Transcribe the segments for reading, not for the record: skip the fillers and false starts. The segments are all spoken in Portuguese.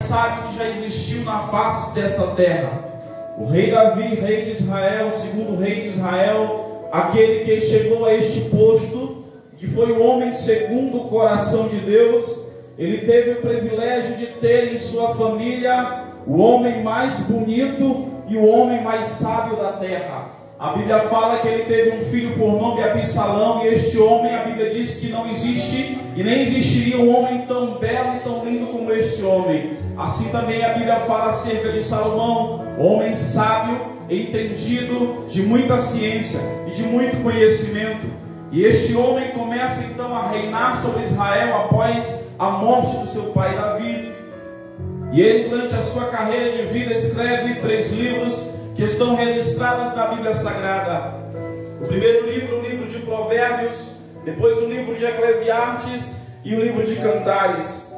sábio que já existiu na face desta terra. O rei Davi, rei de Israel, segundo rei de Israel, aquele que chegou a este posto, que foi o homem segundo o coração de Deus. Ele teve o privilégio de ter em sua família o homem mais bonito e o homem mais sábio da terra. A Bíblia fala que ele teve um filho por nome Absalão, e este homem, a Bíblia diz que não existe e nem existiria um homem tão belo e tão lindo como este homem. Assim também a Bíblia fala acerca de Salomão, homem sábio, entendido, de muita ciência e de muito conhecimento. E este homem começa então a reinar sobre Israel após a morte do seu pai Davi. E ele, durante a sua carreira de vida, escreve 3 livros que estão registrados na Bíblia Sagrada. O primeiro livro, o livro de Provérbios, depois o livro de Eclesiastes e o livro de Cantares.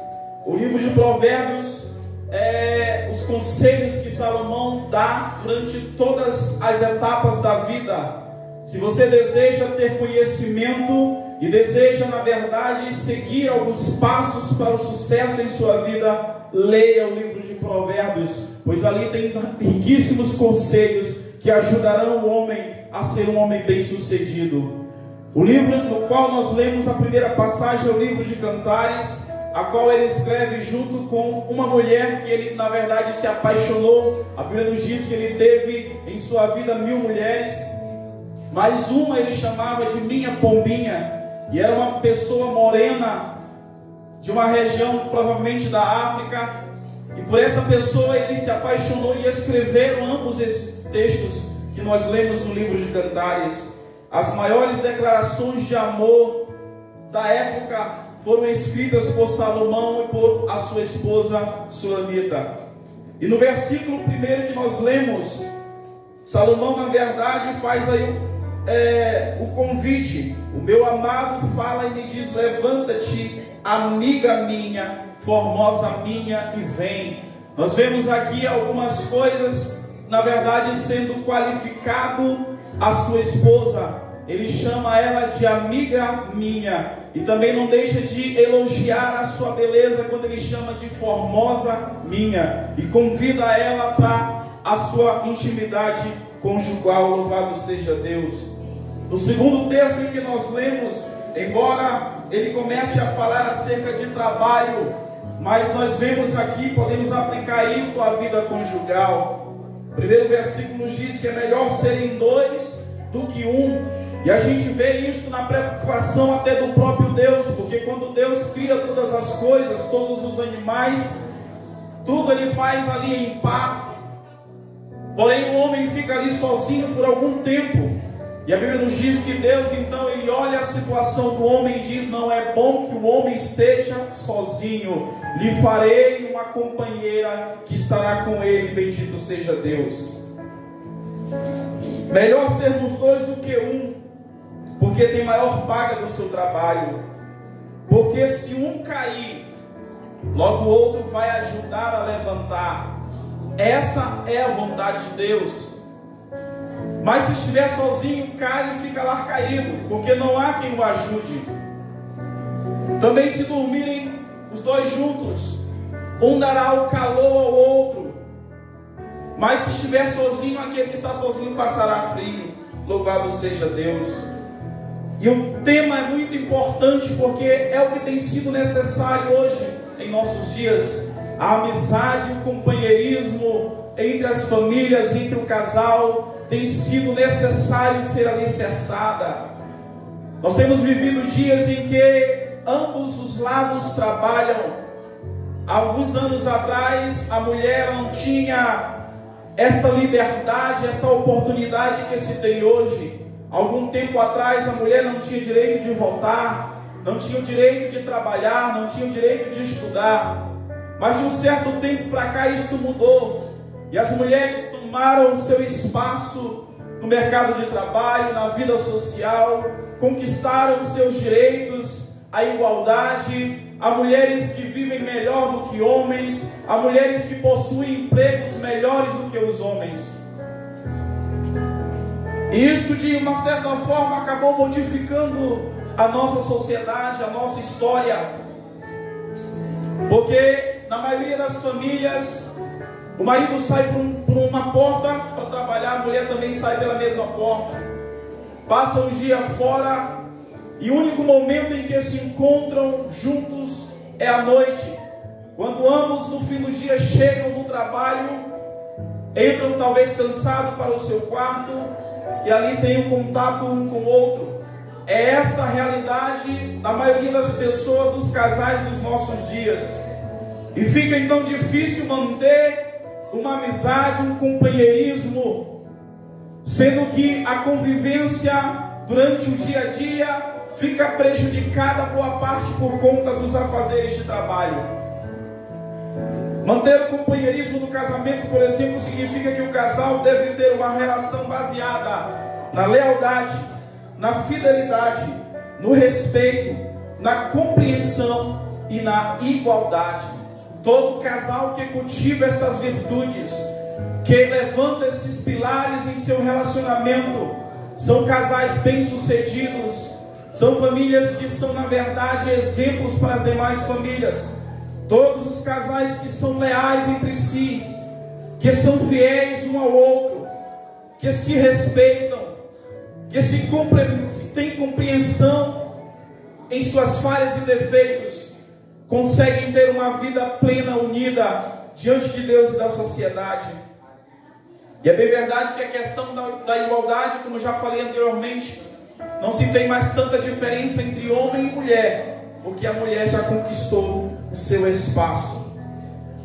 O livro de Provérbios é os conselhos que Salomão dá durante todas as etapas da vida. Se você deseja ter conhecimento e deseja, na verdade, seguir alguns passos para o sucesso em sua vida, leia o livro de Provérbios, pois ali tem riquíssimos conselhos que ajudarão o homem a ser um homem bem-sucedido. O livro no qual nós lemos a primeira passagem é o livro de Cantares, a qual ele escreve junto com uma mulher que ele, na verdade, se apaixonou. A Bíblia nos diz que ele teve em sua vida 1000 mulheres, mas uma ele chamava de minha pombinha, e era uma pessoa morena, de uma região provavelmente da África, e por essa pessoa ele se apaixonou e escreveram ambos esses textos que nós lemos no livro de Cantares. As maiores declarações de amor da época foram escritas por Salomão e por a sua esposa Sulamita. E no versículo 1 que nós lemos, Salomão, na verdade, faz aí o convite. O meu amado fala e me diz: levanta-te, amiga minha, formosa minha, e vem. Nós vemos aqui algumas coisas, na verdade, sendo qualificado a sua esposa. Ele chama ela de amiga minha, e também não deixa de elogiar a sua beleza quando ele chama de formosa minha, e convida ela para a sua intimidade conjugal. Louvado seja Deus. No segundo texto em que nós lemos, embora ele comece a falar acerca de trabalho, mas nós vemos aqui, podemos aplicar isso à vida conjugal. O primeiro versículo nos diz que é melhor serem 2 do que 1, e a gente vê isso na preocupação até do próprio Deus, porque quando Deus cria todas as coisas, todos os animais, tudo ele faz ali em par, porém o homem fica ali sozinho por algum tempo. E a Bíblia nos diz que Deus, então, ele olha a situação do homem e diz: não é bom que o homem esteja sozinho, lhe farei uma companheira que estará com ele, bendito seja Deus. Melhor sermos 2 do que 1, porque tem maior paga do seu trabalho. Porque se um cair, logo o outro vai ajudar a levantar. Essa é a vontade de Deus. Mas se estiver sozinho, cai e fica lá caído, porque não há quem o ajude. Também se dormirem os 2 juntos, um dará o calor ao outro. Mas se estiver sozinho, aquele que está sozinho passará frio. Louvado seja Deus. E o tema é muito importante, porque é o que tem sido necessário hoje em nossos dias. A amizade, o companheirismo entre as famílias, entre o casal, tem sido necessário ser alicerçada. Nós temos vivido dias em que ambos os lados trabalham. Há alguns anos atrás, a mulher não tinha esta liberdade, esta oportunidade que se tem hoje. Algum tempo atrás, a mulher não tinha direito de votar, não tinha o direito de trabalhar, não tinha o direito de estudar. Mas de um certo tempo para cá, isso mudou. E as mulheres tomaram o seu espaço no mercado de trabalho, na vida social, conquistaram seus direitos, a igualdade. Há mulheres que vivem melhor do que homens, há mulheres que possuem empregos melhores do que os homens. E isto, de uma certa forma, acabou modificando a nossa sociedade, a nossa história. Porque na maioria das famílias, o marido sai por uma porta para trabalhar, a mulher também sai pela mesma porta. Passam um dia fora e o único momento em que se encontram juntos é à noite, quando ambos no fim do dia chegam do trabalho, entram talvez cansados para o seu quarto e ali tem um contato um com o outro. É esta a realidade da maioria das pessoas, dos casais dos nossos dias. E fica então difícil manter uma amizade, um companheirismo, sendo que a convivência durante o dia a dia fica prejudicada boa parte por conta dos afazeres de trabalho. Manter o companheirismo no casamento, por exemplo, significa que o casal deve ter uma relação baseada na lealdade, na fidelidade, no respeito, na compreensão e na igualdade. Todo casal que cultiva essas virtudes, que levanta esses pilares em seu relacionamento, são casais bem-sucedidos, são famílias que são, na verdade, exemplos para as demais famílias. Todos os casais que são leais entre si, que são fiéis um ao outro, que se respeitam, que têm compreensão em suas falhas e defeitos, conseguem ter uma vida plena, unida diante de Deus e da sociedade. E é bem verdade que a questão da igualdade, como já falei anteriormente, não se tem mais tanta diferença entre homem e mulher, porque a mulher já conquistou o seu espaço.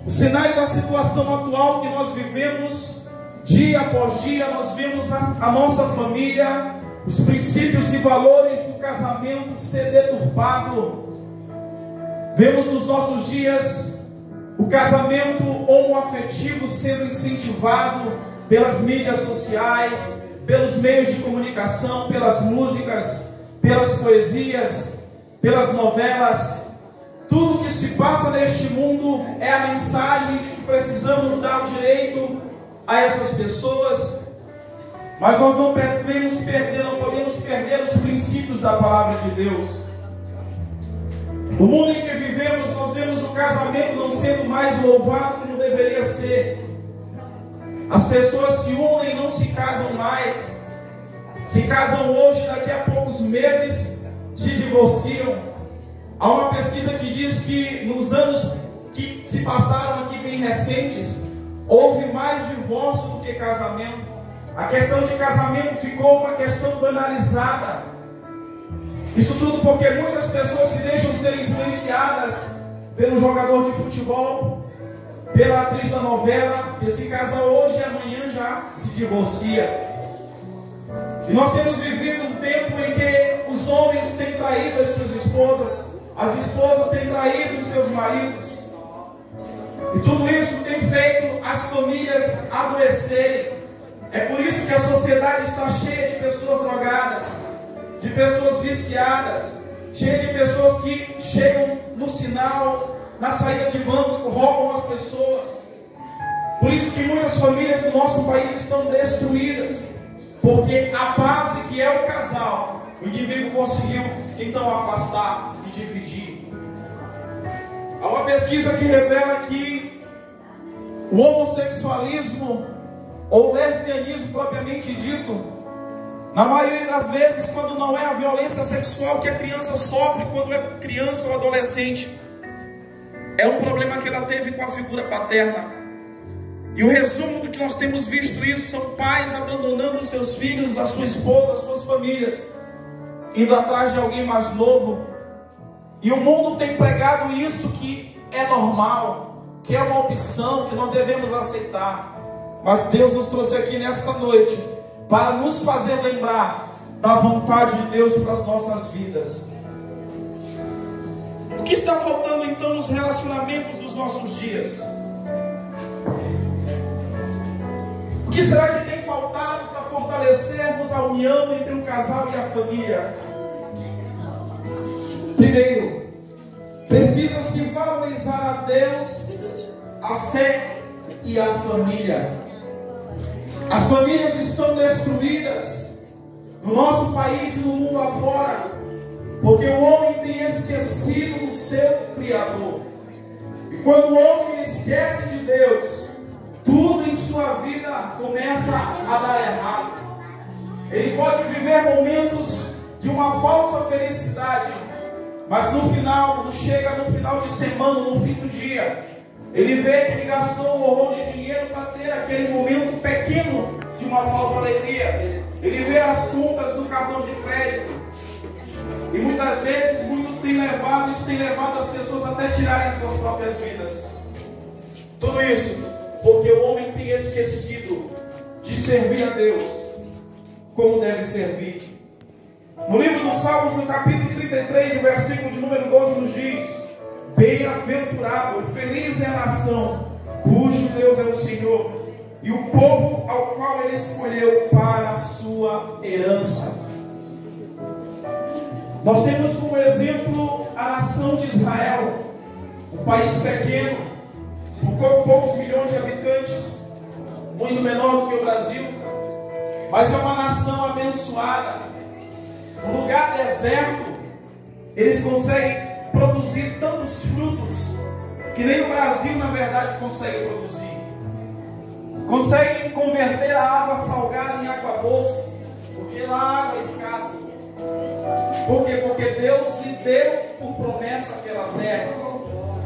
O cenário da situação atual que nós vivemos, dia após dia, nós vemos a nossa família, os princípios e valores do casamento ser deturpado. Vemos nos nossos dias o casamento homoafetivo sendo incentivado pelas mídias sociais, pelos meios de comunicação, pelas músicas, pelas poesias, pelas novelas. Tudo que se passa neste mundo é a mensagem de que precisamos dar o direito a essas pessoas, mas nós não podemos perder os princípios da palavra de Deus. No mundo em que vivemos, nós vemos o casamento não sendo mais louvado como deveria ser. As pessoas se unem e não se casam mais. Se casam hoje, daqui a poucos meses se divorciam. Há uma pesquisa que diz que nos anos que se passaram aqui bem recentes, houve mais divórcio do que casamento. A questão de casamento ficou uma questão banalizada. Isso tudo porque muitas pessoas se deixam ser influenciadas pelo jogador de futebol, pela atriz da novela, que se casa hoje e amanhã já se divorcia. E nós temos vivido um tempo em que os homens têm traído as suas esposas, as esposas têm traído os seus maridos. E tudo isso tem feito as famílias adoecerem. É por isso que a sociedade está cheia de pessoas drogadas, de pessoas viciadas, cheia de pessoas que chegam no sinal, na saída de banco, roubam as pessoas. Por isso que muitas famílias do nosso país estão destruídas, porque a base que é o casal, o inimigo conseguiu então afastar e dividir. Há uma pesquisa que revela que o homossexualismo ou lesbianismo propriamente dito, na maioria das vezes, quando não é a violência sexual que a criança sofre quando é criança ou adolescente, é um problema que ela teve com a figura paterna. E o resumo do que nós temos visto isso são pais abandonando seus filhos, a sua esposa, as suas famílias, indo atrás de alguém mais novo. E o mundo tem pregado isso que é normal, que é uma opção, que nós devemos aceitar. Mas Deus nos trouxe aqui nesta noite para nos fazer lembrar da vontade de Deus para as nossas vidas. O que está faltando então nos relacionamentos dos nossos dias? O que será que tem faltado para fortalecermos a união entre o casal e a família? Primeiro, precisa-se valorizar a Deus, a fé e a família. As famílias estão destruídas no nosso país e no mundo afora, porque o homem tem esquecido do seu Criador. E quando o homem esquece de Deus, tudo em sua vida começa a dar errado. Ele pode viver momentos de uma falsa felicidade, mas no final, quando chega no final de semana, no fim do dia, ele vê que ele gastou um horror de dinheiro para ter aquele momento pequeno de uma falsa alegria. Ele vê as contas do cartão de crédito. E muitas vezes, isso tem levado as pessoas até tirarem as suas próprias vidas. Tudo isso porque o homem tem esquecido de servir a Deus como deve servir. No livro dos Salmos, no capítulo 33, o versículo de número 12 nos diz: bem-aventurado, feliz é a nação cujo Deus é o Senhor, e o povo ao qual Ele escolheu para a sua herança. Nós temos como exemplo a nação de Israel, um país pequeno, com poucos milhões de habitantes, muito menor do que o Brasil, mas é uma nação abençoada. No lugar deserto, eles conseguem produzir tantos frutos que nem o Brasil, na verdade, consegue produzir. Conseguem converter a água salgada em água doce, porque lá a água é escassa. Por quê? Porque Deus lhe deu por promessa aquela terra.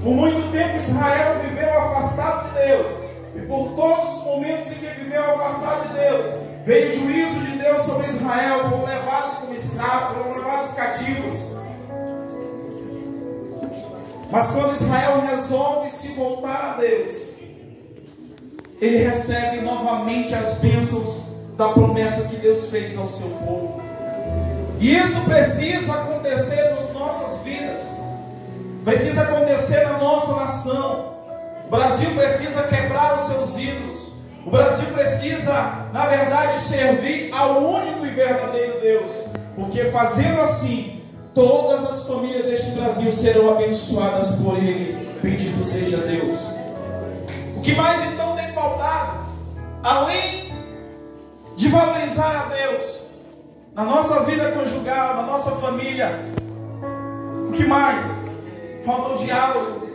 Por muito tempo Israel viveu afastado de Deus, e por todos os momentos em que viveu afastado de Deus, veio o juízo de Deus sobre Israel. Foram levados como escravos, foram levados cativos. Mas quando Israel resolve se voltar a Deus, ele recebe novamente as bênçãos da promessa que Deus fez ao seu povo. E isso precisa acontecer nas nossas vidas, precisa acontecer na nossa nação. O Brasil precisa quebrar os seus ídolos. O Brasil precisa, na verdade, servir ao único e verdadeiro Deus, porque fazendo assim, todas as famílias deste Brasil serão abençoadas por Ele. Bendito seja Deus. O que mais então tem faltado? Além de valorizar a Deus na nossa vida conjugal, na nossa família, o que mais? Falta o diálogo.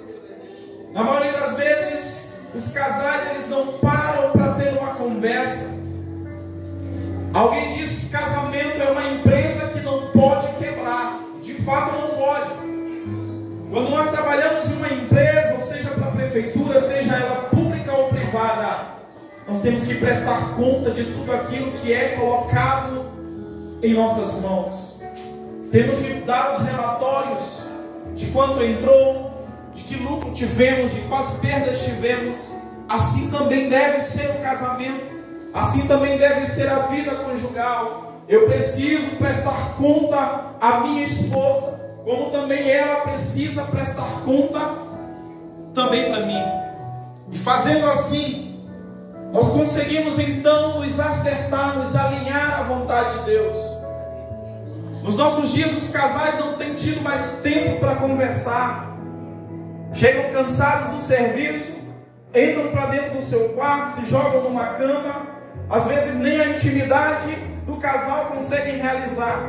Na maioria das vezes, os casais eles não param para ter uma conversa. Alguém diz que casamento é uma empresa que não pode quebrar. De fato não pode. Quando nós trabalhamos em uma empresa, ou seja para a prefeitura, seja ela pública ou privada, nós temos que prestar conta de tudo aquilo que é colocado em nossas mãos. Temos que dar os relatórios de quanto entrou, de que lucro tivemos, de quais perdas tivemos. Assim também deve ser o casamento, assim também deve ser a vida conjugal. Eu preciso prestar conta à minha esposa, como também ela precisa prestar conta também para mim. E fazendo assim, nós conseguimos então nos acertar, nos alinhar à vontade de Deus. Nos nossos dias os casais não têm tido mais tempo para conversar. Chegam cansados do serviço, entram para dentro do seu quarto, se jogam numa cama. Às vezes nem a intimidade do casal conseguem realizar.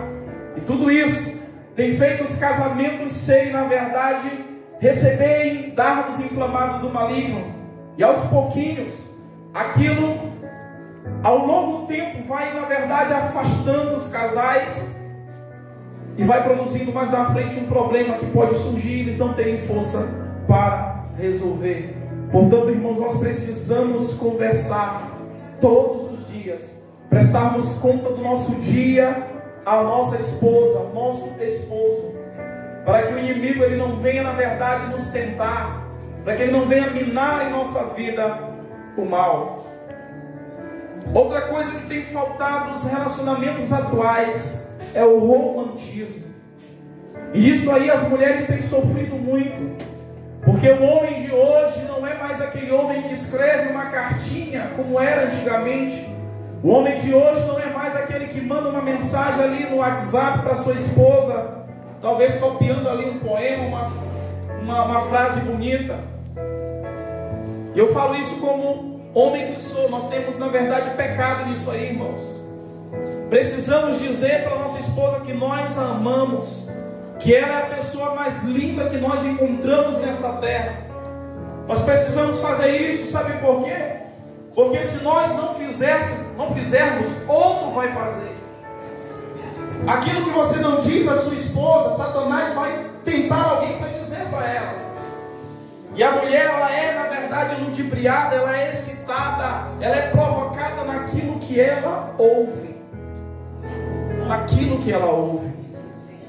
E tudo isso tem feito os casamentos serem, na verdade, receberem dardos inflamados do maligno. E aos pouquinhos, aquilo, ao longo do tempo, vai, na verdade, afastando os casais e vai produzindo mais na frente um problema que pode surgir e eles não terem força para resolver. Portanto, irmãos, nós precisamos conversar todos os dias, prestarmos conta do nosso dia à nossa esposa, ao nosso esposo, para que o inimigo ele não venha, na verdade, nos tentar, para que ele não venha minar em nossa vida o mal. Outra coisa que tem faltado nos relacionamentos atuais é o romantismo. E isso aí as mulheres têm sofrido muito, porque o homem de hoje não é mais aquele homem que escreve uma cartinha como era antigamente. O homem de hoje não é mais aquele que manda uma mensagem ali no WhatsApp para sua esposa, talvez copiando ali um poema, uma frase bonita. E eu falo isso como homem que sou. Nós temos, na verdade, pecado nisso aí, irmãos. Precisamos dizer para nossa esposa que nós a amamos, que ela é a pessoa mais linda que nós encontramos nesta terra. Nós precisamos fazer isso, sabe por quê? Porque se nós não fizermos, outro vai fazer. Aquilo que você não diz à sua esposa, Satanás vai tentar alguém para dizer para ela. E a mulher, ela é, na verdade, ludibriada, ela é excitada, ela é provocada naquilo que ela ouve. Naquilo que ela ouve.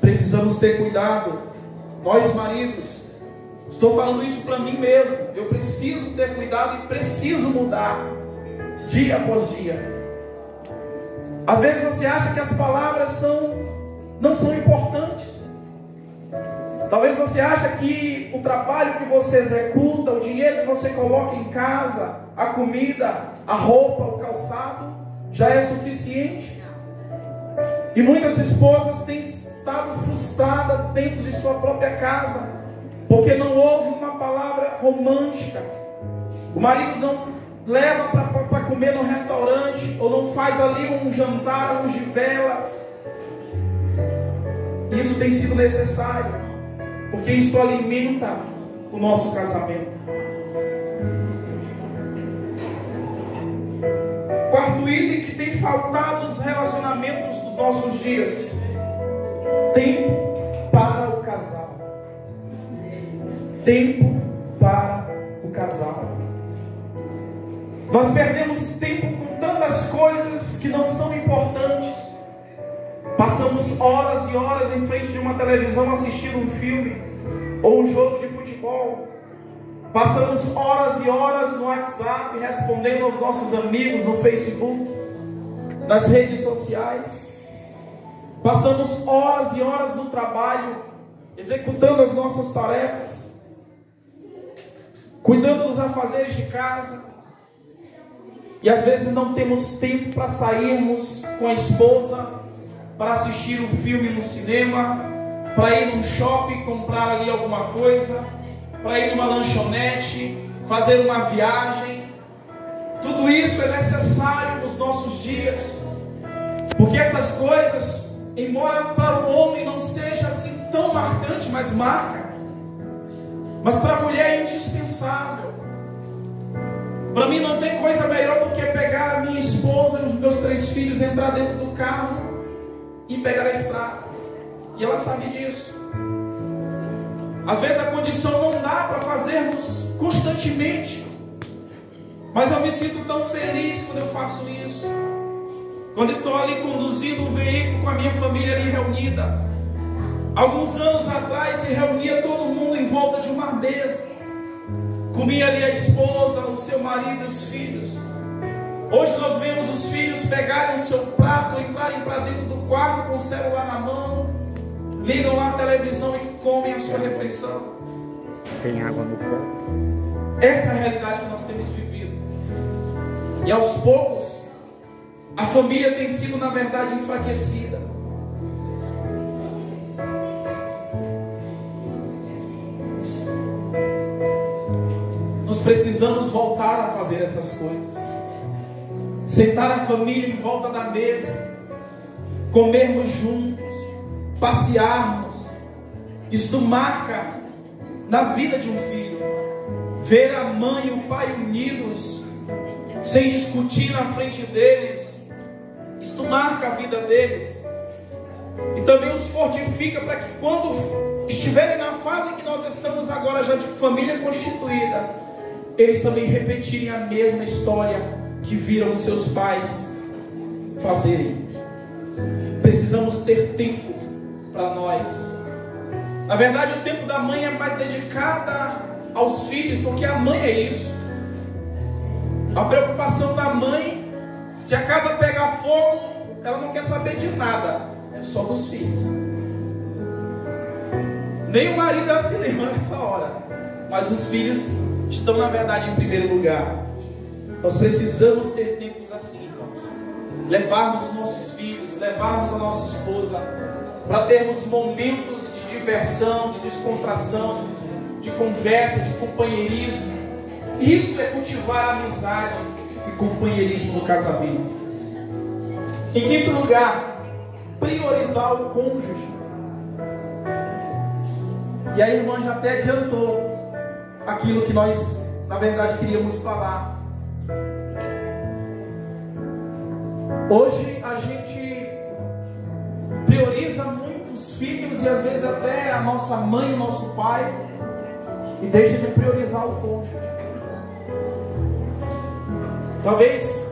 Precisamos ter cuidado. Nós, maridos, estou falando isso para mim mesmo. Eu preciso ter cuidado e preciso mudar, dia após dia. Às vezes você acha que as palavras não são importantes. Talvez você ache que o trabalho que você executa, o dinheiro que você coloca em casa, a comida, a roupa, o calçado, já é suficiente. E muitas esposas têm estado frustradas dentro de sua própria casa, porque não houve uma palavra romântica. O marido não leva para comer no restaurante, ou não faz ali um jantar, luz de velas. Isso tem sido necessário, porque isso alimenta o nosso casamento. Quarto item que tem faltado nos relacionamentos dos nossos dias: tempo para o casal. Tempo para o casal. Nós perdemos tempo com tantas coisas que não são importantes. Passamos horas e horas em frente de uma televisão assistindo um filme ou um jogo de futebol. Passamos horas e horas no WhatsApp respondendo aos nossos amigos no Facebook, nas redes sociais. Passamos horas e horas no trabalho, executando as nossas tarefas, cuidando dos afazeres de casa. E às vezes não temos tempo para sairmos com a esposa, para assistir um filme no cinema, para ir num shopping comprar ali alguma coisa, para ir numa lanchonete, fazer uma viagem. Tudo isso é necessário nos nossos dias, porque essas coisas, embora para o homem não seja assim tão marcante, mas marca, mas para a mulher é indispensável. Para mim não tem coisa melhor do que pegar a minha esposa e os meus 3 filhos, entrar dentro do carro e pegar a estrada. E ela sabe disso. Às vezes a condição não dá para fazermos constantemente, mas eu me sinto tão feliz quando eu faço isso. Quando estou ali conduzindo um veículo com a minha família ali reunida. Alguns anos atrás se reunia todo mundo em volta de uma mesa. Comia ali a esposa, o seu marido e os filhos. Hoje nós vemos os filhos pegarem o seu prato, entrarem para dentro do quarto com o celular na mão, ligam lá a televisão e comem a sua refeição. Tem água no copo. Essa é a realidade que nós temos vivido. E aos poucos, a família tem sido, na verdade, enfraquecida. Nós precisamos voltar a fazer essas coisas. Sentar a família em volta da mesa, comermos juntos, passearmos. Isto marca na vida de um filho. Ver a mãe e o pai unidos, sem discutir na frente deles, isto marca a vida deles. E também os fortifica para que quando estiverem na fase que nós estamos agora, já de família constituída, eles também repetirem a mesma história que viram os seus pais fazerem. Precisamos ter tempo para nós. Na verdade, o tempo da mãe é mais dedicado aos filhos, porque a mãe é isso. A preocupação da mãe, se a casa pegar fogo, ela não quer saber de nada, é só dos filhos. Nem o marido ela se lembra nessa hora, mas os filhos estão, na verdade, em primeiro lugar. Nós precisamos ter tempos assim, irmãos. Levarmos os nossos filhos, levarmos a nossa esposa, para termos momentos de diversão, de descontração, de conversa, de companheirismo. Isso é cultivar a amizade e companheirismo no casamento. Em quinto lugar, priorizar o cônjuge. E a irmã já até adiantou aquilo que nós na verdade, queríamos falar. Hoje a gente prioriza muito os filhos e às vezes até a nossa mãe, o nosso pai, e deixa de priorizar o cônjuge. Talvez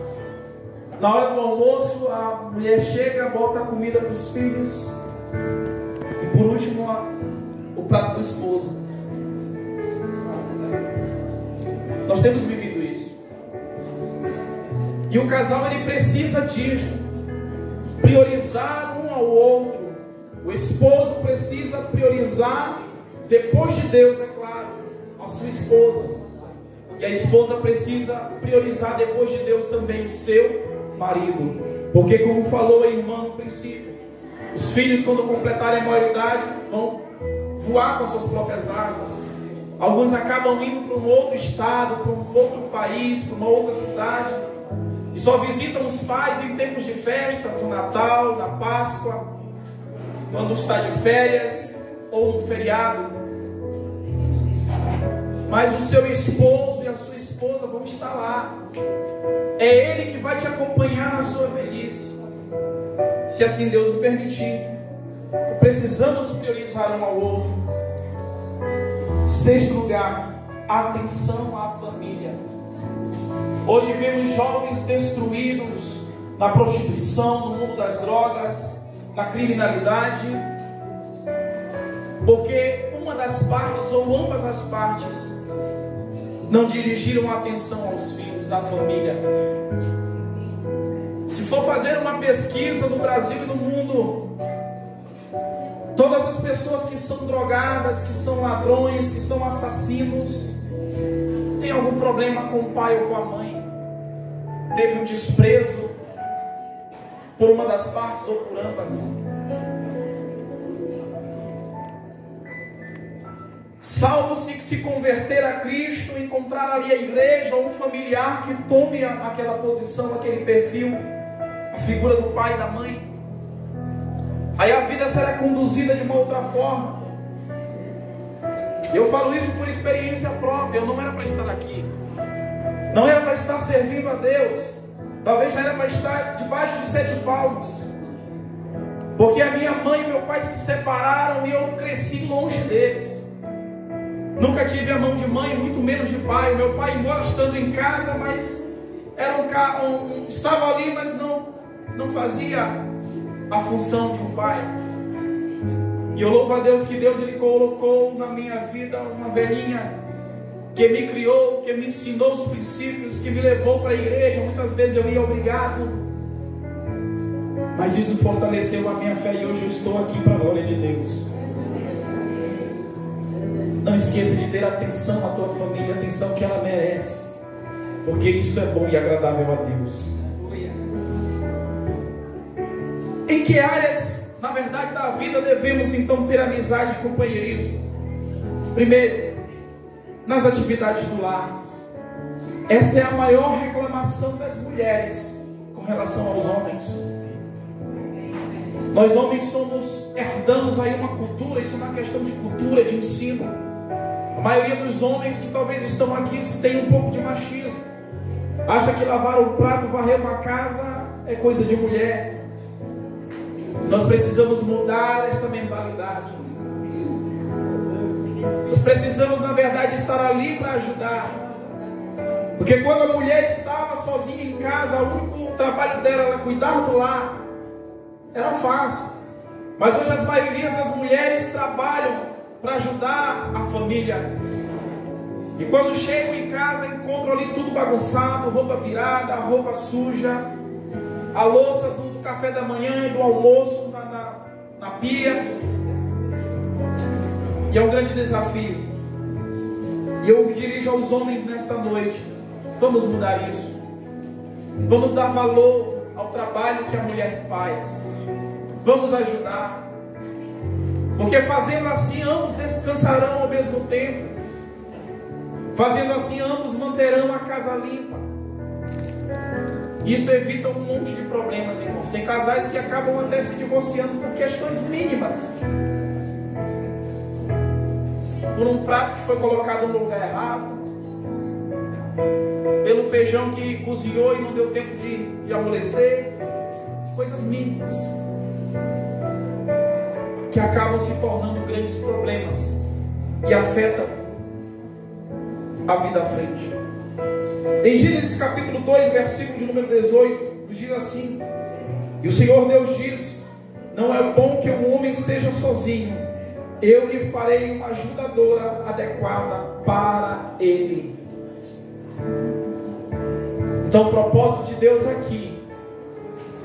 na hora do almoço a mulher chega, bota a comida para os filhos e por último o prato do esposo. Nós temos vivido isso. E o casal ele precisa disso, priorizar um ao outro. O esposo precisa priorizar, depois de Deus, é claro, a sua esposa. E a esposa precisa priorizar depois de Deus também o seu marido. Porque como falou a irmã no princípio, os filhos quando completarem a maioridade vão voar com as suas próprias asas. Alguns acabam indo para um outro estado, para um outro país, para uma outra cidade, e só visitam os pais em tempos de festa, no Natal, na Páscoa, quando está de férias ou um feriado. Mas o seu esposo e a sua esposa vão estar lá. É ele que vai te acompanhar na sua velhice, se assim Deus o permitir. Precisamos priorizar um ao outro. Sexto lugar, atenção à família. Hoje vemos jovens destruídos na prostituição, no mundo das drogas, na criminalidade, porque uma das partes ou ambas as partes não dirigiram atenção aos filhos, à família. Se for fazer uma pesquisa no Brasil e no mundo, todas as pessoas que são drogadas, que são ladrões, que são assassinos, tem algum problema com o pai ou com a mãe, teve um desprezo por uma das partes ou por ambas. Salvo se converter a Cristo, encontrar ali a igreja ou um familiar que tome aquela posição, aquele perfil, a figura do pai e da mãe, aí a vida será conduzida de uma outra forma. Eu falo isso por experiência própria. Eu não era para estar aqui, não era para estar servindo a Deus, talvez já era para estar debaixo de 7 palmos, porque a minha mãe e meu pai se separaram e eu cresci longe deles. Nunca tive a mão de mãe, muito menos de pai. O meu pai, embora estando em casa, mas era estava ali, mas não fazia a função de um pai. E eu louvo a Deus que Deus ele colocou na minha vida uma velhinha que me criou, que me ensinou os princípios, que me levou para a igreja. Muitas vezes eu ia obrigado, mas isso fortaleceu a minha fé e hoje eu estou aqui para a glória de Deus. Não esqueça de ter atenção à tua família, a atenção que ela merece, porque isso é bom e agradável a Deus. Em que áreas, na verdade, da vida devemos então ter amizade e companheirismo? Primeiro, nas atividades do lar. Esta é a maior reclamação das mulheres com relação aos homens. Nós homens herdamos aí uma cultura, isso é uma questão de cultura, de ensino. A maioria dos homens que talvez estão aqui tem um pouco de machismo. Acha que lavar o prato, varrer uma casa é coisa de mulher. Nós precisamos mudar esta mentalidade. Nós precisamos, na verdade, estar ali para ajudar. Porque quando a mulher estava sozinha em casa, o único trabalho dela era cuidar do lar. Era fácil. Mas hoje as maiorias das mulheres trabalham para ajudar a família. E quando chegam em casa, encontram ali tudo bagunçado, roupa virada, roupa suja, a louça do café da manhã e do almoço na pia. E é um grande desafio. E eu me dirijo aos homens nesta noite. Vamos mudar isso. Vamos dar valor ao trabalho que a mulher faz. Vamos ajudar. Porque fazendo assim, ambos descansarão ao mesmo tempo. Fazendo assim, ambos manterão a casa limpa. Isso evita um monte de problemas, irmãos. Tem casais que acabam até se divorciando por questões mínimas. Por um prato que foi colocado no lugar errado, pelo feijão que cozinhou e não deu tempo de amolecer. Coisas mínimas que acabam se tornando grandes problemas e afetam a vida à frente. Em Gênesis capítulo 2, versículo de número 18, nos diz assim: e o Senhor Deus diz: não é bom que o homem esteja sozinho, eu lhe farei uma ajudadora adequada para ele. Então o propósito de Deus aqui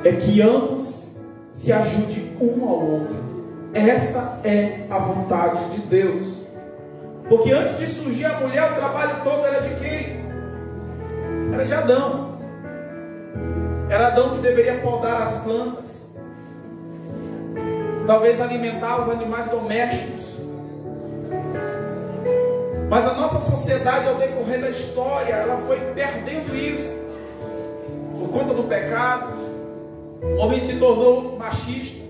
é que ambos se ajudem um ao outro. Esta é a vontade de Deus. Porque antes de surgir a mulher, o trabalho todo era de quem? Era de Adão. Era Adão que deveria podar as plantas, talvez alimentar os animais domésticos. Mas a nossa sociedade, ao decorrer da história, ela foi perdendo isso. Por conta do pecado, o homem se tornou machista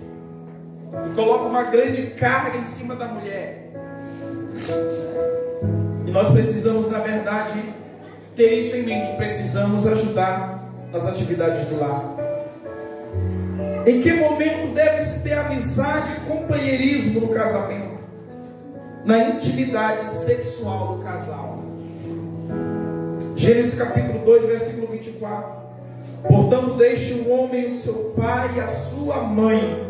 e coloca uma grande carga em cima da mulher. E nós precisamos, na verdade, ter isso em mente. Precisamos ajudar nas atividades do lar. Em que momento deve-se ter amizade e companheirismo no casamento? Na intimidade sexual do casal. Gênesis capítulo 2, versículo 24. Portanto, deixe o homem o seu pai e a sua mãe,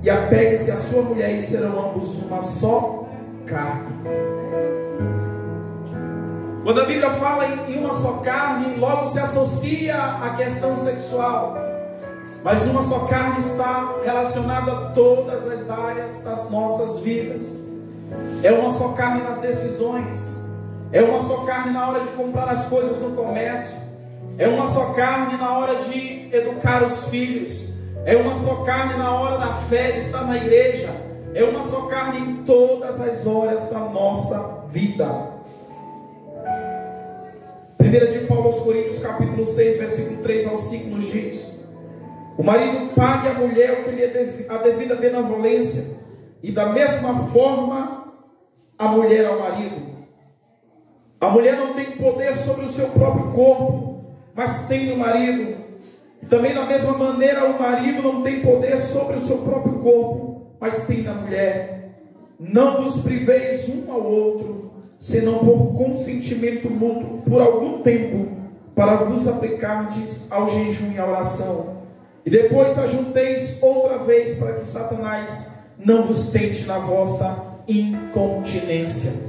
e apegue-se à sua mulher, e serão ambos uma só carne. Quando a Bíblia fala em uma só carne, logo se associa à questão sexual. Mas uma só carne está relacionada a todas as áreas das nossas vidas. É uma só carne nas decisões. É uma só carne na hora de comprar as coisas no comércio. É uma só carne na hora de educar os filhos. É uma só carne na hora da fé, de estar na igreja. É uma só carne em todas as horas da nossa vida. 1 de Paulo aos Coríntios, capítulo 6, versículo 3 ao 5, nos diz: o marido pague à mulher o que lhe é a devida benevolência, e da mesma forma a mulher ao marido. A mulher não tem poder sobre o seu próprio corpo, mas tem no marido. E também da mesma maneira o marido não tem poder sobre o seu próprio corpo, mas tem na mulher. Não vos priveis um ao outro, senão por consentimento mútuo, por algum tempo, para vos aplicardes ao jejum e à oração. E depois ajunteis outra vez, para que Satanás não vos tente na vossa incontinência.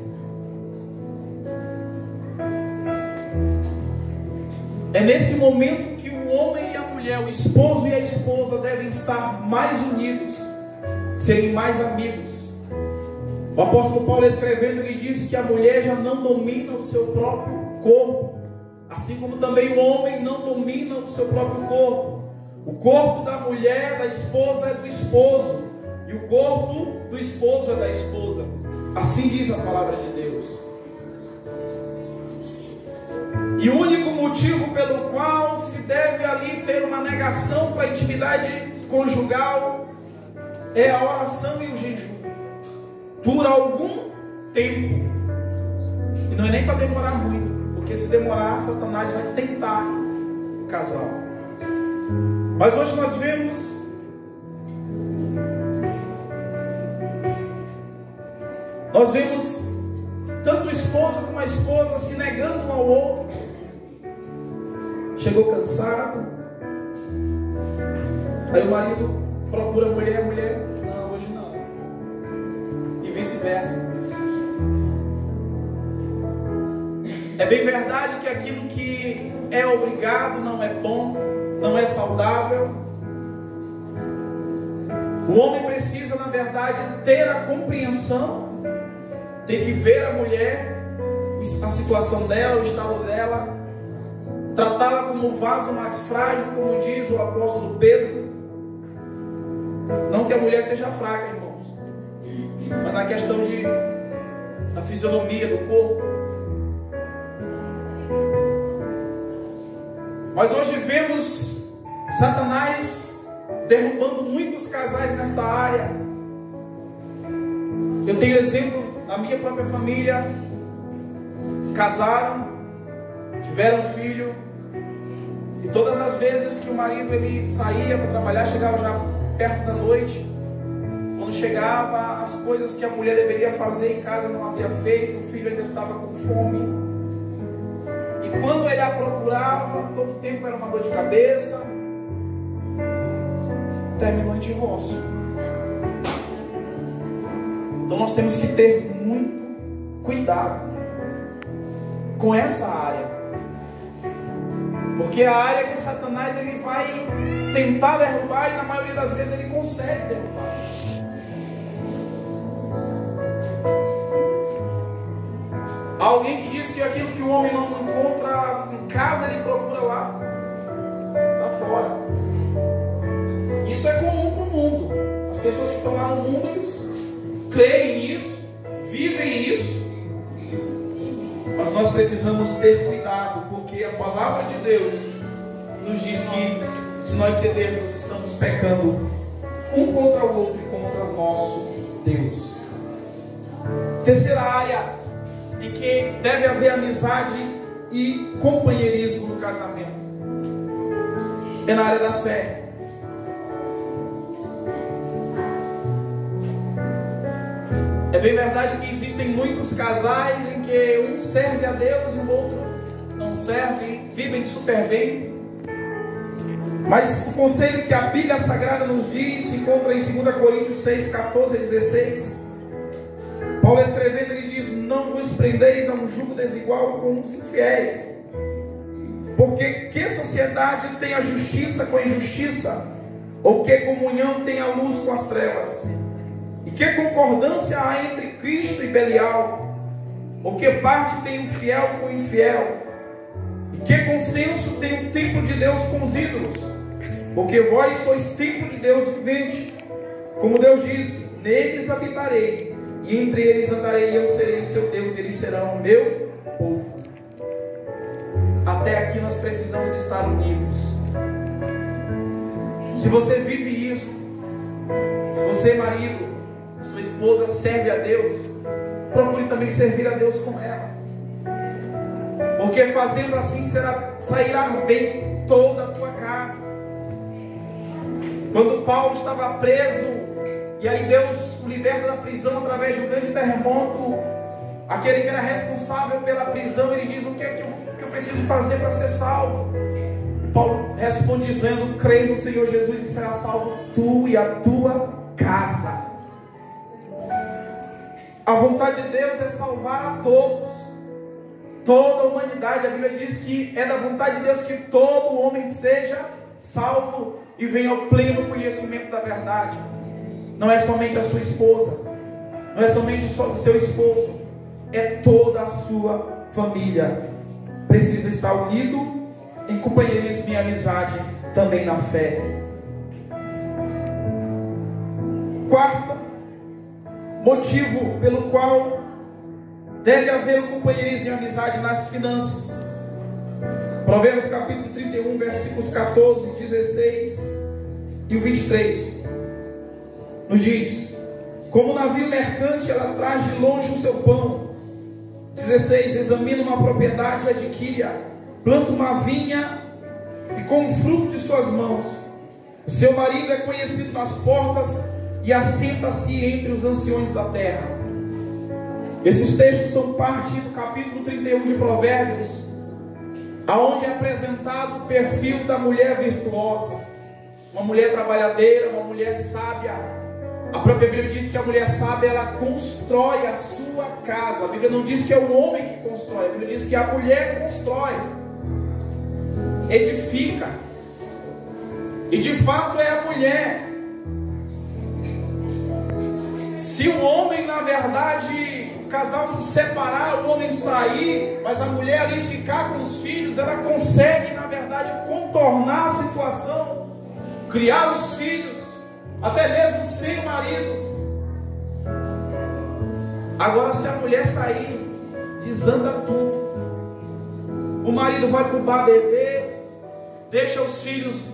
É nesse momento que o homem e a mulher, o esposo e a esposa, devem estar mais unidos, serem mais amigos. O apóstolo Paulo, escrevendo, ele diz que a mulher já não domina o seu próprio corpo, assim como também o homem não domina o seu próprio corpo. O corpo da mulher, da esposa, é do esposo, e o corpo do esposo é da esposa. Assim diz a palavra de Deus. E o único motivo pelo qual se deve ali ter uma negação para a intimidade conjugal é a oração e o jejum. Por algum tempo. E não é nem para demorar muito, porque se demorar, Satanás vai tentar o casal. Mas hoje nós vemos tanto o esposo como a esposa se negando um ao outro. Chegou cansado, aí o marido procura a mulher, não, hoje não, e vice-versa. É bem verdade que aquilo que é obrigado não é bom, não é saudável. O homem precisa, na verdade, ter a compreensão, tem que ver a mulher, a situação dela, o estado dela, tratá-la como um vaso mais frágil, como diz o apóstolo Pedro. Não que a mulher seja fraca, irmãos, mas na questão da fisionomia do corpo. Mas hoje vemos Satanás derrubando muitos casais nesta área. Eu tenho exemplo na minha própria família. Casaram, tiveram um filho, e todas as vezes que o marido ele saía para trabalhar, chegava já perto da noite, quando chegava, as coisas que a mulher deveria fazer em casa não havia feito, o filho ainda estava com fome, e quando ele a procurava, todo o tempo era uma dor de cabeça, terminou em divórcio. Então nós temos que ter muito cuidado com essa área, porque é a área que Satanás ele vai tentar derrubar, e na maioria das vezes ele consegue derrubar. Alguém que diz que aquilo que o homem não encontra em casa, ele procura lá fora. Isso é comum para o mundo. As pessoas que estão lá no mundo, eles creem nisso, vivem isso. Mas nós precisamos ter cuidado, porque a palavra de Deus nos diz que se nós cedermos, estamos pecando um contra o outro e contra o nosso Deus. Terceira área em que deve haver amizade e companheirismo no casamento é na área da fé. É bem verdade que existem muitos casais em que um serve a Deus e o outro não serve, vivem super bem. Mas o conselho que a Bíblia Sagrada nos diz se encontra em 2 Coríntios 6, 14 e 16. Paulo escrevendo, ele diz: não vos prendeis a um jugo desigual com os infiéis, porque que sociedade tem a justiça com a injustiça? Ou que comunhão tem a luz com as trevas? E que concordância há entre Cristo e Belial? Ou que parte tem o fiel com o infiel? E que consenso tem o templo de Deus com os ídolos? Porque vós sois templo de Deus vivente. Como Deus disse: neles habitarei, e entre eles andarei, e eu serei o seu Deus, e eles serão o meu povo. Até aqui nós precisamos estar unidos. Se você vive isso, se você, marido, sua esposa serve a Deus, procure também servir a Deus com ela, porque fazendo assim sairá bem toda a tua casa. Quando Paulo estava preso, e aí Deus o liberta da prisão através de um grande terremoto, aquele que era responsável pela prisão, ele diz: o que é que eu preciso fazer para ser salvo? Paulo responde dizendo: creia no Senhor Jesus e será salvo tu e a tua casa. A vontade de Deus é salvar a todos, toda a humanidade. A Bíblia diz que é da vontade de Deus que todo homem seja salvo e venha ao pleno conhecimento da verdade. Não é somente a sua esposa, não é somente o seu esposo, é toda a sua família. Precisa estar unido em companheirismo e amizade, também na fé. Quarto motivo pelo qual deve haver o companheirismo e amizade nas finanças. Provérbios capítulo 31, versículos 14, 16 e o 23. Nos diz: como navio mercante, ela traz de longe o seu pão. 16. Examina uma propriedade e adquire-a. Planta uma vinha e com o fruto de suas mãos. O seu marido é conhecido nas portas e assenta-se entre os anciões da terra. Esses textos são parte do capítulo 31 de Provérbios, aonde é apresentado o perfil da mulher virtuosa, uma mulher trabalhadeira, uma mulher sábia. A própria Bíblia diz que a mulher sábia, ela constrói a sua casa. A Bíblia não diz que é o homem que constrói, a Bíblia diz que a mulher constrói, edifica. E de fato é a mulher. Se o homem, na verdade, o casal se separar, o homem sair, mas a mulher ali ficar com os filhos, ela consegue, na verdade, contornar a situação, criar os filhos, até mesmo sem o marido. Agora, se a mulher sair, desanda tudo. O marido vai para o bar beber, deixa os filhos,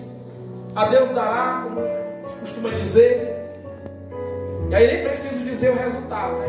a Deus dará, como se costuma dizer. E aí nem preciso dizer o resultado, né?